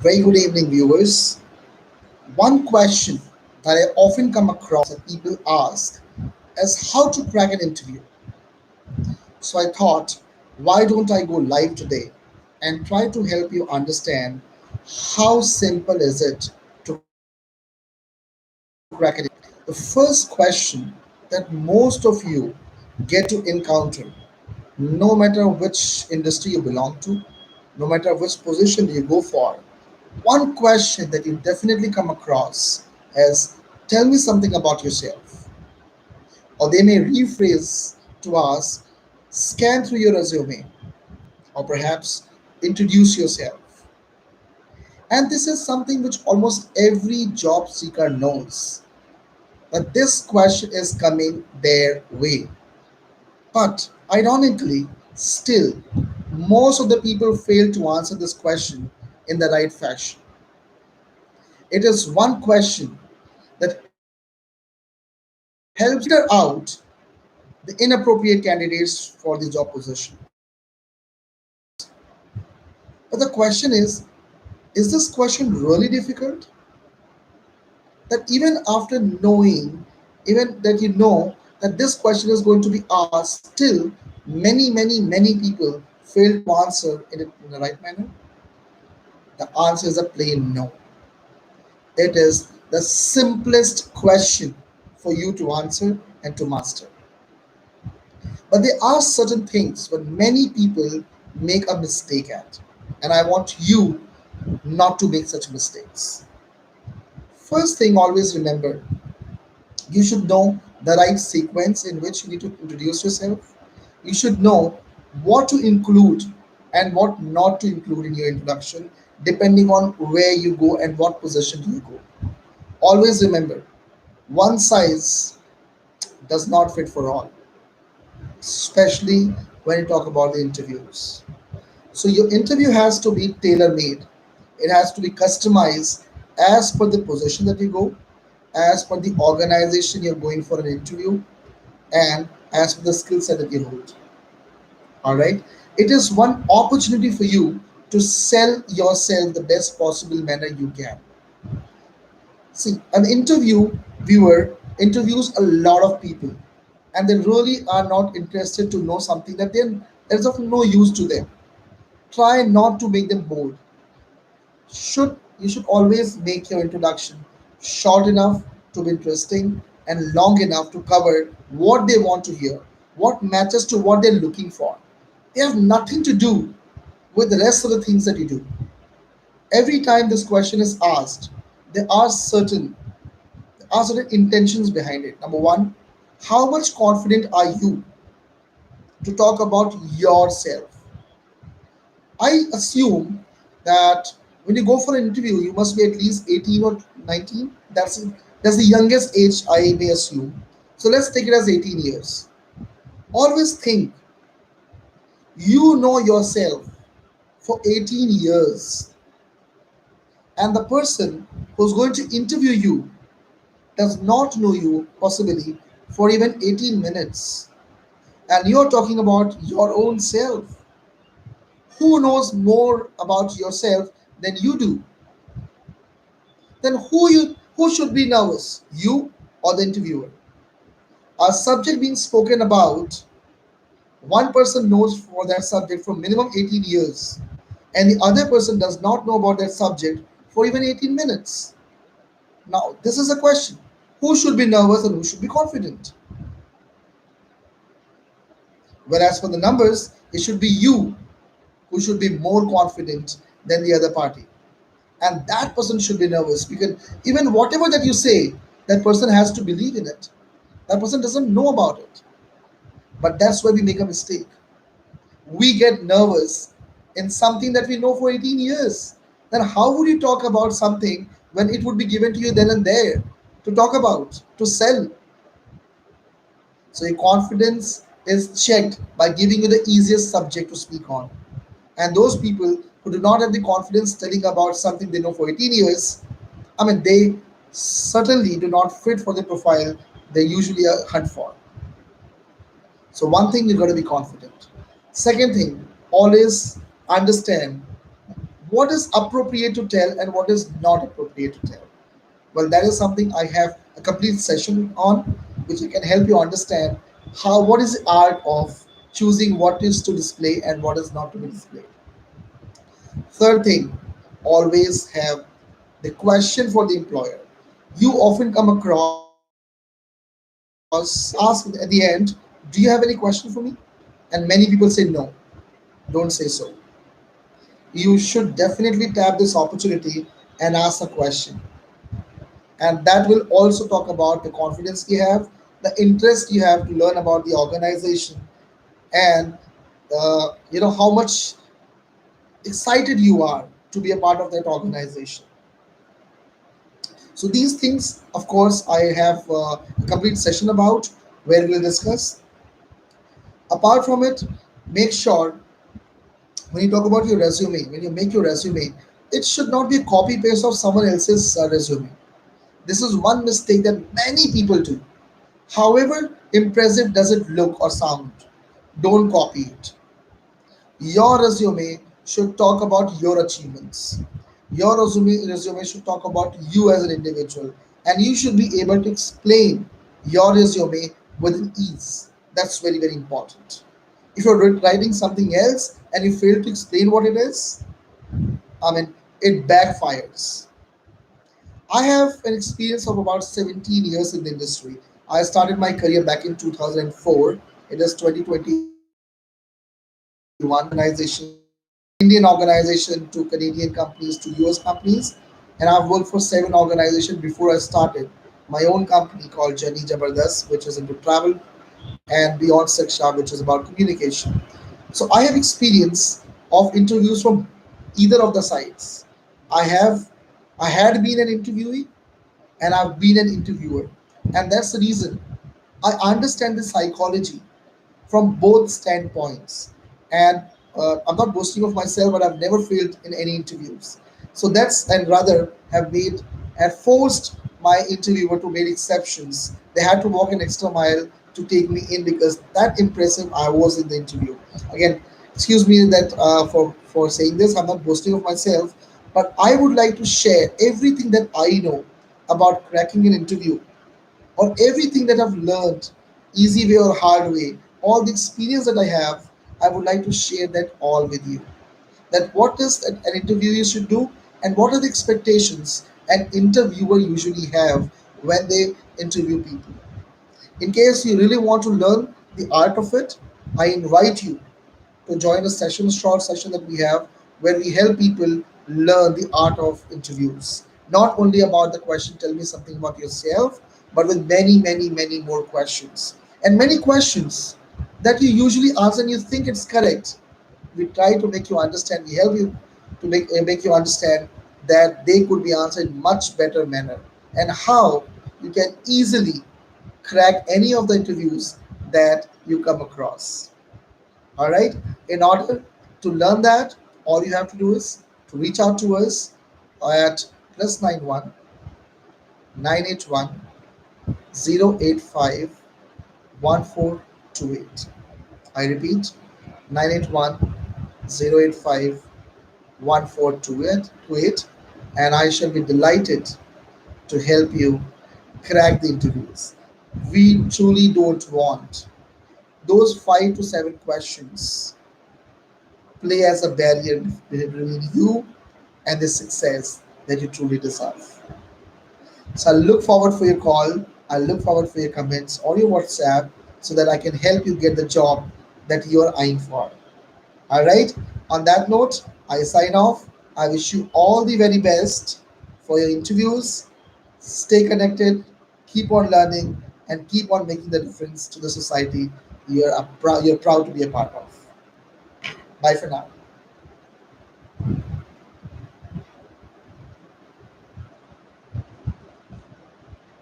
Very good evening, viewers. One question that I often come across that people ask is how to crack an interview. So I thought, why don't I go live today and try to help you understand how simple is it to crack an interview. The first question that most of you get to encounter, no matter which industry you belong to, no matter which position you go for, one question that you definitely come across is tell me something about yourself. Or they may rephrase to ask scan through your resume, or perhaps introduce yourself. And this is something which almost every job seeker knows that this question is coming their way. But ironically, still, most of the people fail to answer this question in the right fashion. It is one question that helps you filter out the inappropriate candidates for the job position. But the question is this question really difficult? That even after knowing, even that you know that this question is going to be asked, still many people fail to answer in, in the right manner? The answer is a plain no. It is the simplest question for you to answer and to master. But there are certain things where many people make a mistake at. And I want you not to make such mistakes. First thing, always remember you should know the right sequence in which you need to introduce yourself. You should know what to include and what not to include in your introduction, depending on where you go and what position do you go. Always remember one size does not fit for all, especially when you talk about the interviews. So your interview has to be tailor made. It has to be customized as per the position that you go, as per the organization you're going for an interview, and as per the skill set that you hold. All right. It is one opportunity for you to sell yourself the best possible manner you can. See, an interview viewer interviews a lot of people, and they really are not interested to know something that is of no use to them. Try not to make them bored. You should always make your introduction short enough to be interesting and long enough to cover what they want to hear, what matches to what they're looking for. They have nothing to do with the rest of the things that you do. Every time this question is asked, there are certain there are certain intentions behind it. Number one, how much confident are you to talk about yourself? I assume that when you go for an interview, you must be at least 18 or 19. That's the youngest age I may assume. So let's take it as 18 years. Always think you know yourself for 18 years, and the person who's going to interview you does not know you possibly for even 18 minutes. And you're talking about your own self. Who knows more about yourself than you do? Then who should be nervous? You or the interviewer? A subject being spoken about, one person knows for that subject for minimum 18 years, and the other person does not know about that subject for even 18 minutes. Now, this is a question. Who should be nervous and who should be confident? Whereas for the numbers, it should be you who should be more confident than the other party. And that person should be nervous because even whatever that you say, that person has to believe in it. That person doesn't know about it. But that's where we make a mistake. We get nervous in something that we know for 18 years. Then how would you talk about something when it would be given to you then and there to talk about, to sell? So your confidence is checked by giving you the easiest subject to speak on. And those people who do not have the confidence telling about something they know for 18 years, I mean, they certainly do not fit for the profile they usually hunt for. So, one thing, you got to be confident. Second thing, always understand what is appropriate to tell and what is not appropriate to tell. Well, that is something I have a complete session on, which I can help you understand how what is the art of choosing what is to display and what is not to be displayed. Third thing, always have the question for the employer. You often come across someone ask at the end, "Do you have any question for me?" And many people say no, don't say so. You should definitely tap this opportunity and ask a question. And that will also talk about the confidence you have, the interest you have to learn about the organization, and how much excited you are to be a part of that organization. So these things, of course, I have a complete session about where we'll discuss. Apart from it, make sure when you talk about your resume, when you make your resume, it should not be a copy paste of someone else's resume. This is one mistake that many people do. However impressive does it look or sound, don't copy it. Your resume should talk about your achievements. Your resume should talk about you as an individual, and you should be able to explain your resume with ease. That's very, very important. If you're writing something else and you fail to explain what it is, I mean, it backfires. I have an experience of about 17 years in the industry. I started my career back in 2004. It is 2021. Indian organization to Canadian companies to US companies. And I've worked for seven organizations before I started my own company called Journey Jabardast, which is into travel, and Beyond Shiksha, which is about communication. So I have experience of interviews from either of the sides. I have I had been an interviewee and I've been an interviewer. And that's the reason I understand the psychology from both standpoints. And I'm not boasting of myself, but I've never failed in any interviews. So that's, and rather have forced my interviewer to make exceptions. They had to walk an extra mile to take me in because that impressive I was in the interview. Again, excuse me that for saying this. I'm not boasting of myself, but I would like to share everything that I know about cracking an interview or everything that I've learned, easy way or hard way, all the experience that I have, I would like to share that all with you. That what is an interviewee should do and what are the expectations an interviewer usually have when they interview people. In case you really want to learn the art of it, I invite you to join a session, short session that we have, where we help people learn the art of interviews. Not only about the question, tell me something about yourself, but with many, many, many more questions. And many questions that you usually answer and you think it's correct. We try to make you understand, we help you to make you understand that they could be answered in much better manner and how you can easily crack any of the interviews that you come across. All right. In order to learn that, all you have to do is to reach out to us at +91 981 085 1428. I repeat, 981 085 1428, and I shall be delighted to help you crack the interviews. We truly don't want those 5 to 7 questions play as a barrier between you and the success that you truly deserve. So I look forward for your call. I look forward for your comments or your WhatsApp so that I can help you get the job that you are eyeing for. All right. On that note, I sign off. I wish you all the very best for your interviews. Stay connected, keep on learning, and keep on making the difference to the society you're proud to be a part of. Bye for now.